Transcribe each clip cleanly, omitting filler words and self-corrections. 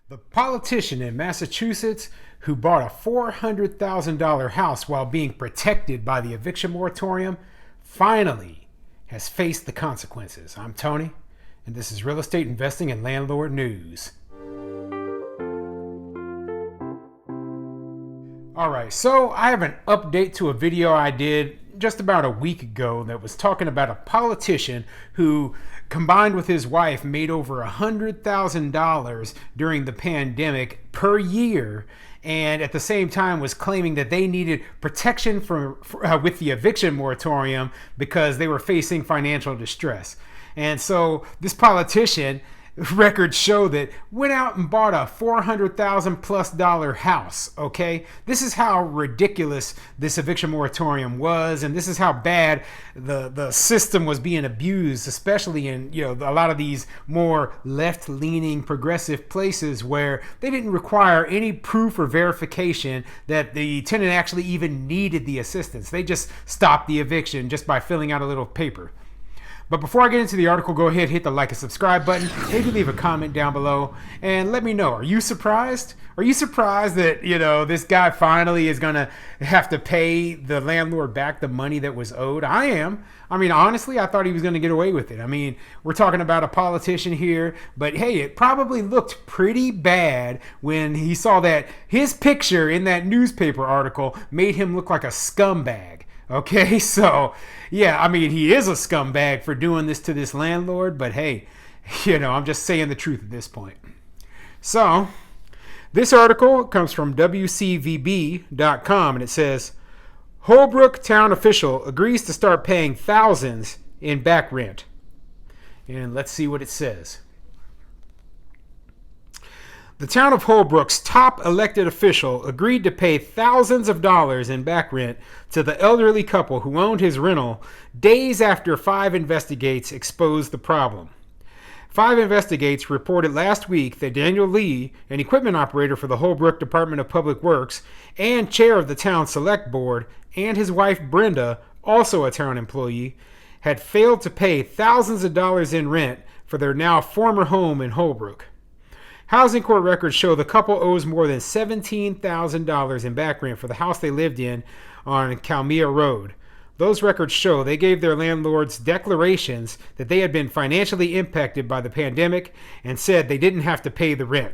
The politician in Massachusetts who bought a $400,000 house while being protected by the eviction moratorium finally has faced the consequences. I'm Tony, and this is Real Estate Investing and Landlord News. Alright, so I have an update to a video I did just about a week ago that was talking about a politician who, combined with his wife, made over $100,000 during the pandemic per year, and at the same time was claiming that they needed protection with the eviction moratorium because they were facing financial distress. And so this politician, records show, that went out and bought a $400,000+ house. Okay, this is how ridiculous this eviction moratorium was, and this is how bad the system was being abused, especially in a lot of these more left-leaning progressive places where they didn't require any proof or verification that the tenant actually even needed the assistance. They just stopped the eviction just by filling out a little paper. But before I get into the article, go ahead, hit the like and subscribe button. Maybe leave a comment down below and let me know. Are you surprised? Are you surprised that, this guy finally is going to have to pay the landlord back the money that was owed? I am. I mean, honestly, I thought he was going to get away with it. I mean, we're talking about a politician here, but hey, it probably looked pretty bad when he saw that his picture in that newspaper article made him look like a scumbag. Okay, so yeah, I mean, he is a scumbag for doing this to this landlord, but hey, I'm just saying the truth at this point. So this article comes from WCVB.com, and it says, Holbrook town official agrees to start paying thousands in back rent. And let's see what it says. The town of Holbrook's top elected official agreed to pay thousands of dollars in back rent to the elderly couple who owned his rental days after Five Investigates exposed the problem. Five Investigates reported last week that Daniel Lee, an equipment operator for the Holbrook Department of Public Works and chair of the town select board, and his wife Brenda, also a town employee, had failed to pay thousands of dollars in rent for their now former home in Holbrook. Housing court records show the couple owes more than $17,000 in back rent for the house they lived in on Kalmia Road. Those records show they gave their landlords declarations that they had been financially impacted by the pandemic and said they didn't have to pay the rent.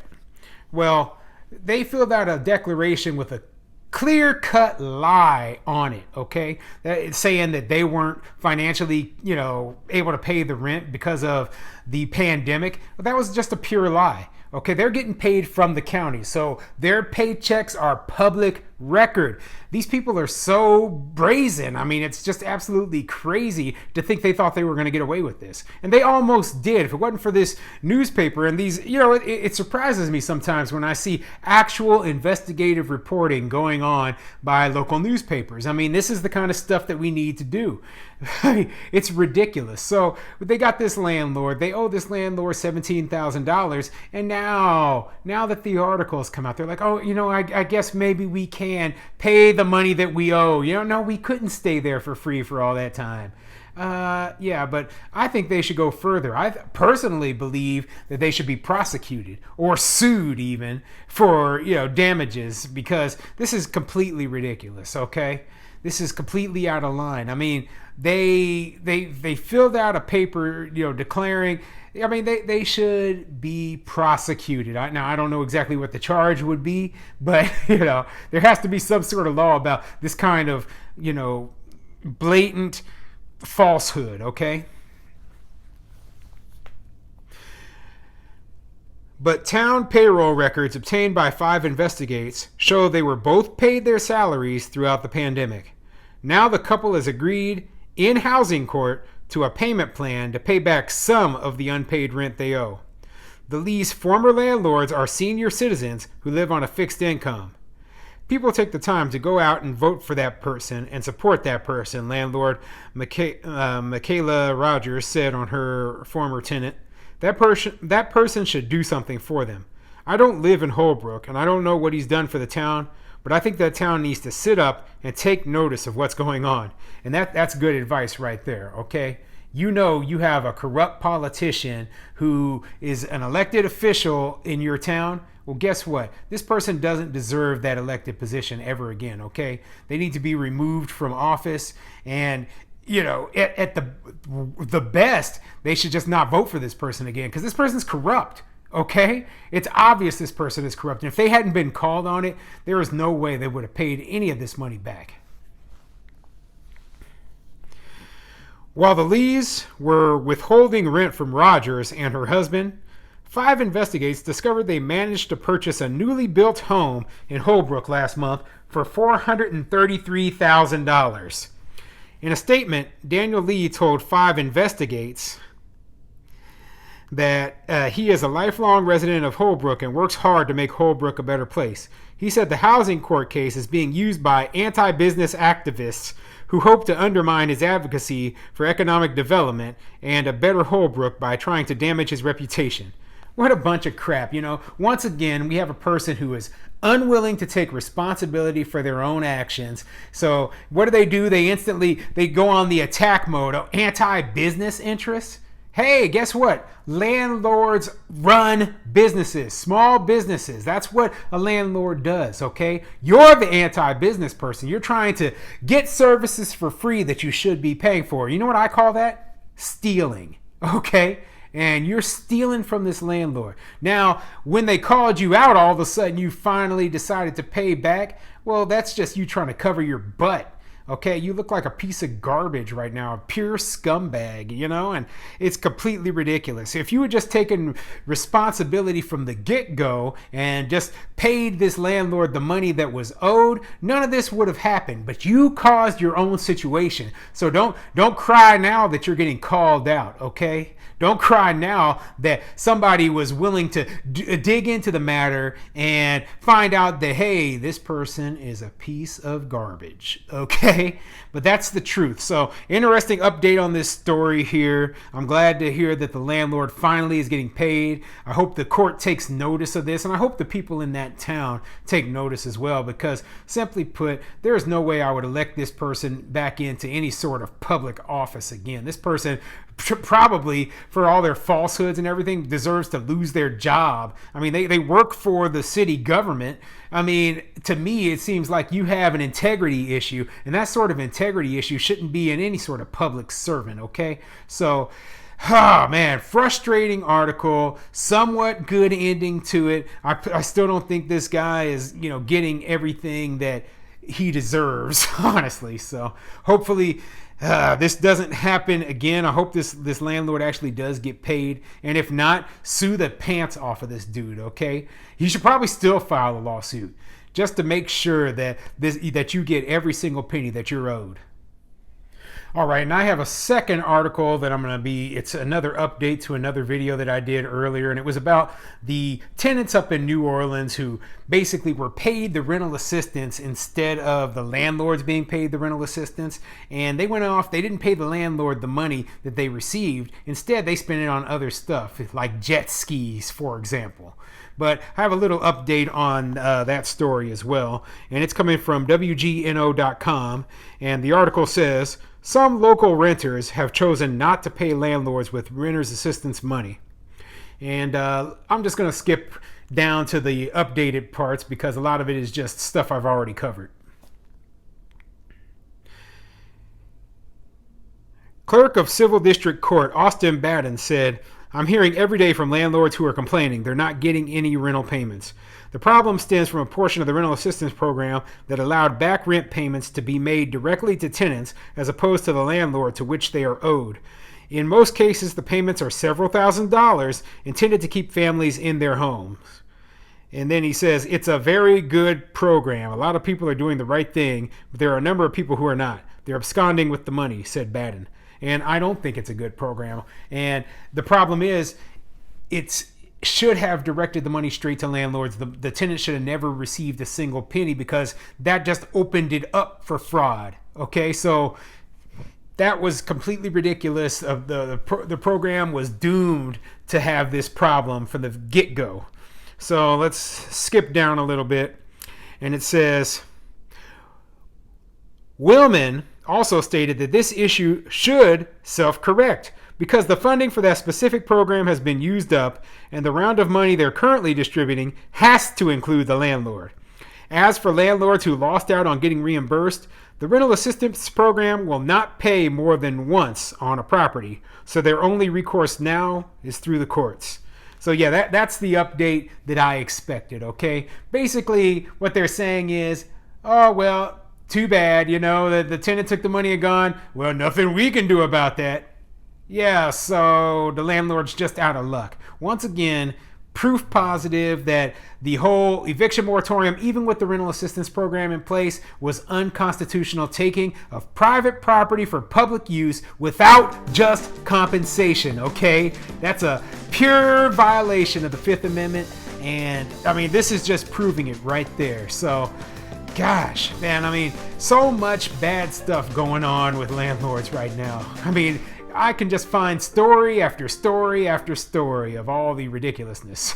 Well, they filled out a declaration with a clear-cut lie on it, okay? It's saying that they weren't financially, able to pay the rent because of the pandemic. But that was just a pure lie. Okay, they're getting paid from the county, so their paychecks are public record. These people are so brazen. I mean, it's just absolutely crazy to think they thought they were going to get away with this. And they almost did. If it wasn't for this newspaper and these, it surprises me sometimes when I see actual investigative reporting going on by local newspapers. I mean, this is the kind of stuff that we need to do. It's ridiculous. So they got this landlord. They owe this landlord $17,000. And now that the articles come out, they're like, I guess maybe we can pay the money that we owe. No, we couldn't stay there for free for all that time. Yeah, but I think they should go further. I personally believe that they should be prosecuted or sued even for, damages, because this is completely ridiculous, okay? This is completely out of line. I mean, they filled out a paper, declaring, I mean, they should be prosecuted. Now, I don't know exactly what the charge would be, but, there has to be some sort of law about this kind of, blatant falsehood, okay? But town payroll records obtained by Five Investigates show they were both paid their salaries throughout the pandemic. Now the couple has agreed in housing court to a payment plan to pay back some of the unpaid rent they owe. The Lee's former landlords are senior citizens who live on a fixed income. People take the time to go out and vote for that person and support that person, landlord Michaela Rogers said on her former tenant. That person should do something for them. I don't live in Holbrook, and I don't know what he's done for the town, but I think that town needs to sit up and take notice of what's going on. And that's good advice right there, okay? you know you have a corrupt politician who is an elected official in your town. Well, guess what? This person doesn't deserve that elected position ever again, okay? They need to be removed from office, and at the best, they should just not vote for this person again, because this person's corrupt. Okay, it's obvious this person is corrupt, and if they hadn't been called on it, there is no way they would have paid any of this money back. While the Lees were withholding rent from Rogers and her husband, 5 investigators discovered they managed to purchase a newly built home in Holbrook last month for $433,000. In a statement, Daniel Lee told 5 investigators that he is a lifelong resident of Holbrook and works hard to make Holbrook a better place. He said the housing court case is being used by anti-business activists who hope to undermine his advocacy for economic development and a better Holbrook by trying to damage his reputation. What a bunch of crap. Once again, we have a person who is unwilling to take responsibility for their own actions. So what do? They go on the attack mode of anti-business interests. Hey, guess what? Landlords run businesses, small businesses. That's what a landlord does, okay? You're the anti-business person. You're trying to get services for free that you should be paying for. You know what I call that? Stealing, okay? And you're stealing from this landlord. Now, when they called you out, all of a sudden you finally decided to pay back. Well, that's just you trying to cover your butt. Okay, you look like a piece of garbage right now, a pure scumbag, and it's completely ridiculous. If you had just taken responsibility from the get-go and just paid this landlord the money that was owed, none of this would have happened. But you caused your own situation. So don't cry now that you're getting called out, okay? Don't cry now that somebody was willing to dig into the matter and find out that, hey, this person is a piece of garbage, okay? But that's the truth. So, interesting update on this story here. I'm glad to hear that the landlord finally is getting paid. I hope the court takes notice of this, and I hope the people in that town take notice as well, because simply put, there is no way I would elect this person back into any sort of public office again. This person probably, for all their falsehoods and everything, deserves to lose their job. I mean, they work for the city government. I mean, to me, it seems like you have an integrity issue, and that sort of integrity issue shouldn't be in any sort of public servant, okay? So, man, frustrating article, somewhat good ending to it. I still don't think this guy is, getting everything that he deserves, honestly. So, hopefully this doesn't happen again. I hope this landlord actually does get paid. And if not, sue the pants off of this dude, okay? He should probably still file a lawsuit just to make sure that you get every single penny that you're owed. All right, and I have a second article that it's another update to another video that I did earlier, and it was about the tenants up in New Orleans who basically were paid the rental assistance instead of the landlords being paid the rental assistance, and they went off, they didn't pay the landlord the money that they received. Instead, they spent it on other stuff, like jet skis, for example. But I have a little update on that story as well, and it's coming from WGNO.com, and the article says, some local renters have chosen not to pay landlords with renter's assistance money. And I'm just going to skip down to the updated parts because a lot of it is just stuff I've already covered. Clerk of Civil District Court Austin Baden said, I'm hearing every day from landlords who are complaining they're not getting any rental payments. The problem stems from a portion of the rental assistance program that allowed back rent payments to be made directly to tenants as opposed to the landlord to which they are owed. In most cases, the payments are several $1,000s intended to keep families in their homes. And then he says, it's a very good program. A lot of people are doing the right thing, but there are a number of people who are not. They're absconding with the money, said Baden. And I don't think it's a good program. And the problem is, it should have directed the money straight to landlords. The tenant should have never received a single penny because that just opened it up for fraud. Okay, so that was completely ridiculous. The program was doomed to have this problem from the get-go. So let's skip down a little bit. And it says, Willman also stated that this issue should self-correct because the funding for that specific program has been used up and the round of money they're currently distributing has to include the landlord. As for landlords who lost out on getting reimbursed, the rental assistance program will not pay more than once on a property, so their only recourse now is through the courts. So yeah, that's the update that I expected, okay? Basically, what they're saying is, oh, well, too bad, the tenant took the money and gone. Well, nothing we can do about that. Yeah, so the landlord's just out of luck. Once again, proof positive that the whole eviction moratorium, even with the rental assistance program in place, was unconstitutional taking of private property for public use without just compensation, okay? That's a pure violation of the Fifth Amendment, and I mean, this is just proving it right there. So, gosh, man, I mean, so much bad stuff going on with landlords right now. I mean, I can just find story after story after story of all the ridiculousness.